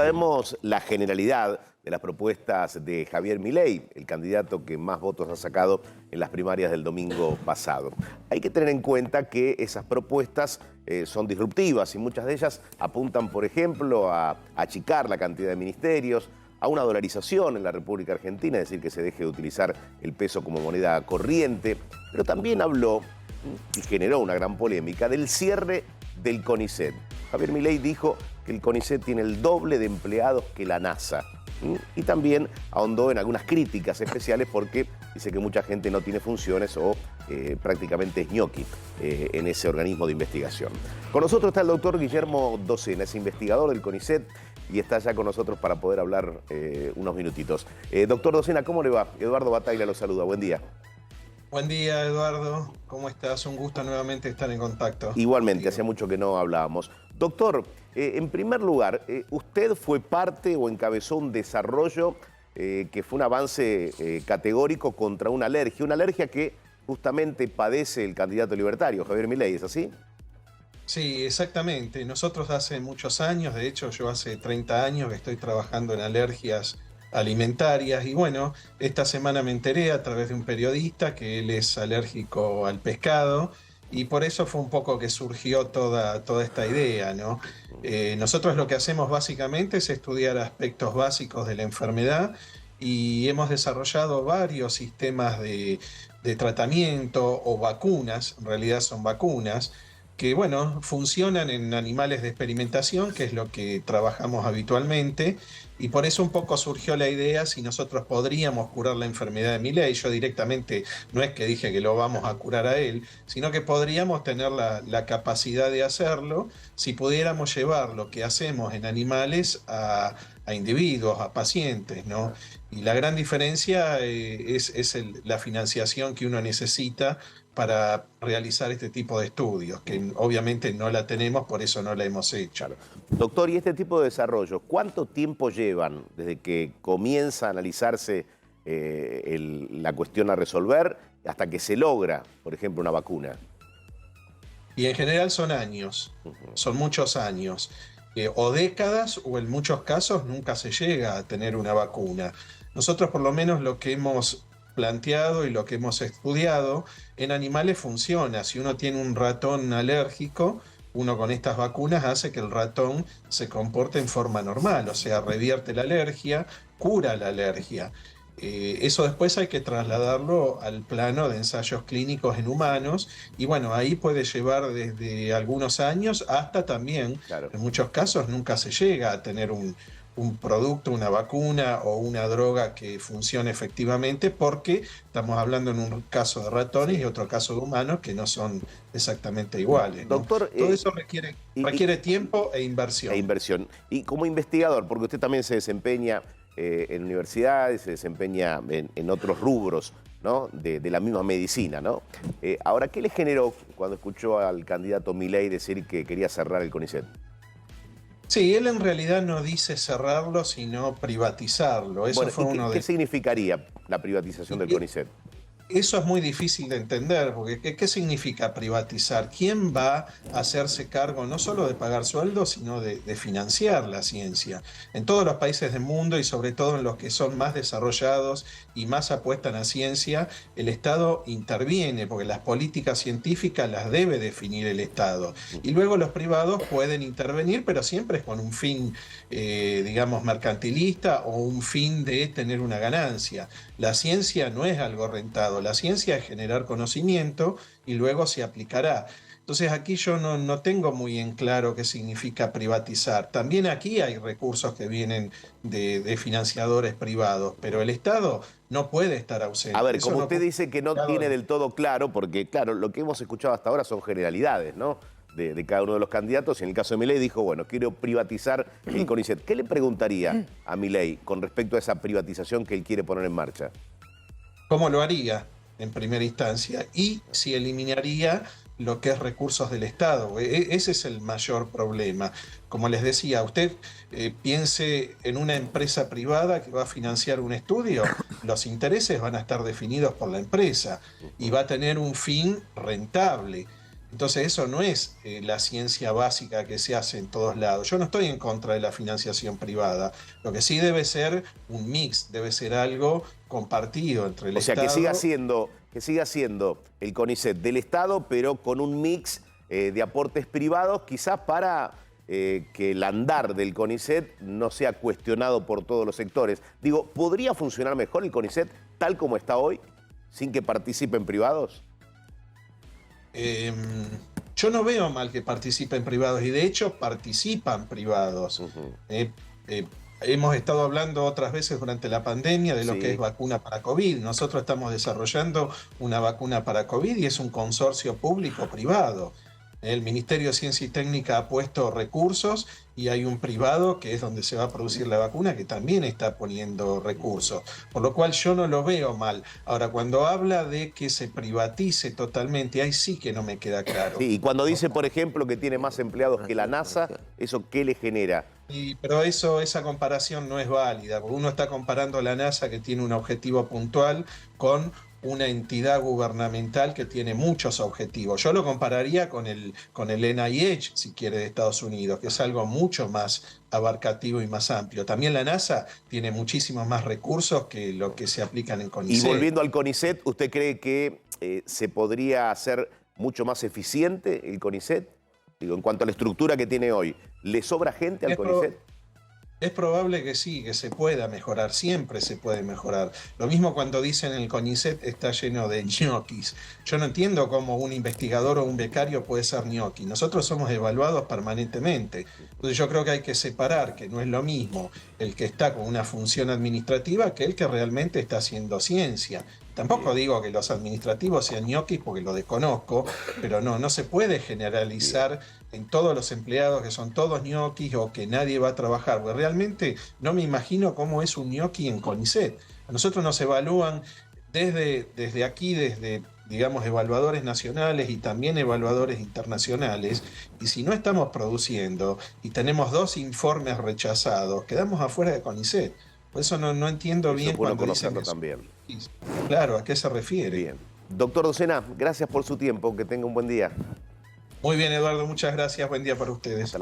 sabemos la generalidad de las propuestas de Javier Milei, el candidato que más votos ha sacado en las primarias del domingo pasado. Hay que tener en cuenta que esas propuestas son disruptivas y muchas de ellas apuntan, por ejemplo, a achicar la cantidad de ministerios, a una dolarización en la República Argentina, es decir, que se deje de utilizar el peso como moneda corriente, pero también habló y generó una gran polémica del cierre del CONICET. Javier Milei dijo que el CONICET tiene el doble de empleados que la NASA. Y también ahondó en algunas críticas especiales porque dice que mucha gente no tiene funciones o prácticamente es ñoqui en ese organismo de investigación. Con nosotros está el doctor Guillermo Docena, es investigador del CONICET y está ya con nosotros para poder hablar unos minutitos. Doctor Docena, ¿cómo le va? Eduardo Bataglia lo saluda, buen día. Buen día, Eduardo. ¿Cómo estás? Un gusto nuevamente estar en contacto. Igualmente, hacía mucho que no hablábamos. Doctor, en primer lugar, ¿usted fue parte o encabezó un desarrollo que fue un avance categórico contra una alergia que justamente padece el candidato libertario, Javier Milei, ¿es así? Sí, exactamente. Nosotros hace muchos años, de hecho yo hace 30 años que estoy trabajando en alergias alimentarias y bueno, esta semana me enteré a través de un periodista que él es alérgico al pescado y por eso fue un poco que surgió toda esta idea, ¿no? Nosotros lo que hacemos básicamente es estudiar aspectos básicos de la enfermedad y hemos desarrollado varios sistemas de tratamiento o vacunas, en realidad son vacunas, que bueno, funcionan en animales de experimentación, que es lo que trabajamos habitualmente, y por eso un poco surgió la idea si nosotros podríamos curar la enfermedad de Milei. Yo directamente no es que dije que lo vamos a curar a él, sino que podríamos tener la capacidad de hacerlo si pudiéramos llevar lo que hacemos en animales a individuos, a pacientes, ¿no? Y la gran diferencia es la financiación que uno necesita para realizar este tipo de estudios, que obviamente no la tenemos, por eso no la hemos hecho. Claro. Doctor, ¿y este tipo de desarrollos, cuánto tiempo llevan desde que comienza a analizarse la cuestión a resolver hasta que se logra, por ejemplo, una vacuna? Y en general son años, son muchos años, o décadas, o en muchos casos nunca se llega a tener una vacuna. Nosotros por lo menos lo que hemos planteado y lo que hemos estudiado en animales funciona. Si uno tiene un ratón alérgico, uno con estas vacunas hace que el ratón se comporte en forma normal, o sea, revierte la alergia, cura la alergia. Eso después hay que trasladarlo al plano de ensayos clínicos en humanos y bueno, ahí puede llevar desde algunos años hasta también, Claro. en muchos casos nunca se llega a tener un producto, una vacuna o una droga que funcione efectivamente porque estamos hablando en un caso de ratones y otro caso de humanos que no son exactamente iguales, ¿no? Doctor, Todo eso requiere tiempo e inversión. Y como investigador, porque usted también se desempeña en universidades, se desempeña en otros rubros, ¿no? de la misma medicina, ¿no? Ahora, ¿qué le generó cuando escuchó al candidato Milei decir que quería cerrar el CONICET? Sí, él en realidad no dice cerrarlo, sino privatizarlo. Eso Bueno, fue uno ¿qué significaría la privatización del CONICET? Eso es muy difícil de entender, porque ¿qué significa privatizar? ¿Quién va a hacerse cargo no solo de pagar sueldos, sino de financiar la ciencia? En todos los países del mundo y sobre todo en los que son más desarrollados y más apuestan a ciencia, el Estado interviene, porque las políticas científicas las debe definir el Estado. Y luego los privados pueden intervenir, pero siempre es con un fin, digamos, mercantilista o un fin de tener una ganancia. La ciencia no es algo rentado. La ciencia es generar conocimiento y luego se aplicará. Entonces aquí yo no tengo muy en claro qué significa privatizar. También aquí hay recursos que vienen de financiadores privados, pero el Estado no puede estar ausente. A ver, Eso como no usted dice que no claro, tiene del todo claro, porque claro, lo que hemos escuchado hasta ahora son generalidades, ¿no? De cada uno de los candidatos. Y en el caso de Milei dijo, bueno, quiero privatizar el CONICET. ¿Qué le preguntaría a Milei con respecto a esa privatización que él quiere poner en marcha? ¿Cómo lo haría en primera instancia? Y si eliminaría lo que es recursos del Estado. Ese es el mayor problema. Como les decía, usted piense en una empresa privada que va a financiar un estudio, los intereses van a estar definidos por la empresa y va a tener un fin rentable. Entonces eso no es la ciencia básica que se hace en todos lados. Yo no estoy en contra de la financiación privada. Lo que sí debe ser un mix, debe ser algo compartido entre el O sea, Estado. que siga siendo el CONICET del Estado, pero con un mix de aportes privados, quizás para que el andar del CONICET no sea cuestionado por todos los sectores. Digo, ¿podría funcionar mejor el CONICET tal como está hoy, sin que participen privados? Yo no veo mal que participen privados y de hecho participan privados. Hemos estado hablando otras veces durante la pandemia de lo Sí. que es vacuna para COVID. Nosotros estamos desarrollando una vacuna para COVID y es un consorcio público-privado. El Ministerio de Ciencia y Técnica ha puesto recursos y hay un privado que es donde se va a producir la vacuna que también está poniendo recursos. Por lo cual yo no lo veo mal. Ahora, cuando habla de que se privatice totalmente, ahí sí que no me queda claro. Sí, y cuando dice, por ejemplo, que tiene más empleados que la NASA, ¿eso qué le genera? Pero esa comparación no es válida, porque uno está comparando a la NASA, que tiene un objetivo puntual, con una entidad gubernamental que tiene muchos objetivos. Yo lo compararía con el NIH, si quiere, de Estados Unidos, que es algo mucho más abarcativo y más amplio. También la NASA tiene muchísimos más recursos que lo que se aplican en Y CONICET. volviendo al CONICET, ¿usted cree que se podría hacer mucho más eficiente el CONICET? Digo, en cuanto a la estructura que tiene hoy, ¿le sobra gente al CONICET? Es probable que sí, que se pueda mejorar, siempre se puede mejorar. Lo mismo cuando dicen el CONICET está lleno de ñoquis. Yo no entiendo cómo un investigador o un becario puede ser ñoqui. Nosotros somos evaluados permanentemente. Entonces yo creo que hay que separar, que no es lo mismo el que está con una función administrativa que el que realmente está haciendo ciencia. Tampoco digo que los administrativos sean ñoquis porque lo desconozco, pero no se puede generalizar en todos los empleados que son todos ñoquis o que nadie va a trabajar, porque realmente no me imagino cómo es un ñoqui en CONICET. A nosotros nos evalúan desde aquí, desde, digamos, evaluadores nacionales y también evaluadores internacionales, y si no estamos produciendo y tenemos 2 informes rechazados, quedamos afuera de CONICET. Por eso no entiendo bien Eso es bueno cuando dicen conocerlo eso. también. Claro, ¿a qué se refiere? Bien. Doctor Docena, gracias por su tiempo. Que tenga un buen día. Muy bien, Eduardo, muchas gracias. Buen día para ustedes.